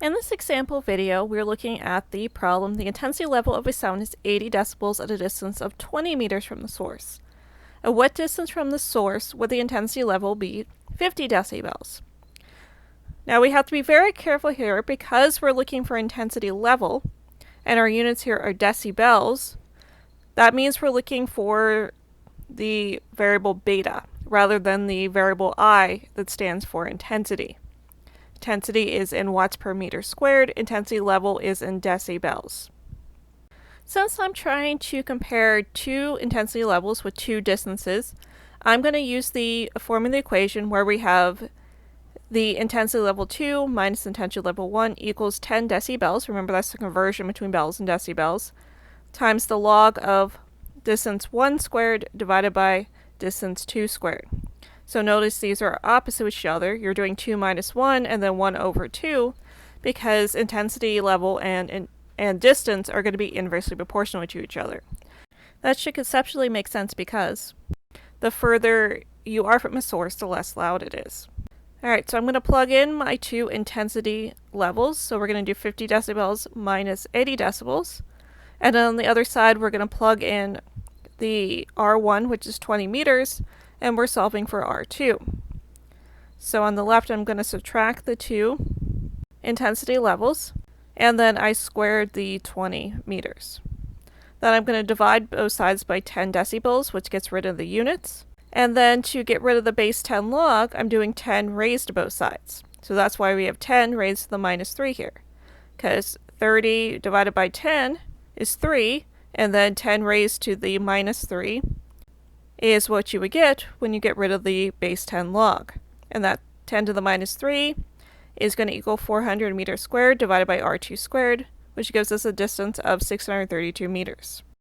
In this example video, we're looking at the problem. The intensity level of a sound is 80 decibels at a distance of 20 meters from the source. At what distance from the source would the intensity level be 50 decibels? Now we have to be very careful here because we're looking for intensity level and our units here are decibels. That means we're looking for the variable beta rather than the variable I that stands for intensity. Intensity is in watts per meter squared, intensity level is in decibels. Since I'm trying to compare two intensity levels with two distances, I'm going to use the formula equation where we have the intensity level 2 minus intensity level 1 equals 10 decibels. Remember, that's the conversion between bells and decibels, times the log of distance 1 squared divided by distance 2 squared. So notice these are opposite each other. You're doing 2 minus 1 and then 1 over 2 because intensity level and distance are going to be inversely proportional to each other. That should conceptually make sense because the further you are from a source, the less loud it is. Alright, so I'm going to plug in my two intensity levels. So we're going to do 50 decibels minus 80 decibels. And then on the other side, we're going to plug in the R1, which is 20 meters, and we're solving for R2. So on the left, I'm going to subtract the two intensity levels, and then I squared the 20 meters. Then I'm going to divide both sides by 10 decibels, which gets rid of the units. And then to get rid of the base 10 log, I'm doing 10 raised to both sides. So that's why we have 10 raised to the minus 3 here. Because 30 divided by 10 is 3, and then 10 raised to the minus 3 is what you would get when you get rid of the base 10 log. And that 10 to the minus 3 is going to equal 400 meters squared divided by R2 squared, which gives us a distance of 632 meters.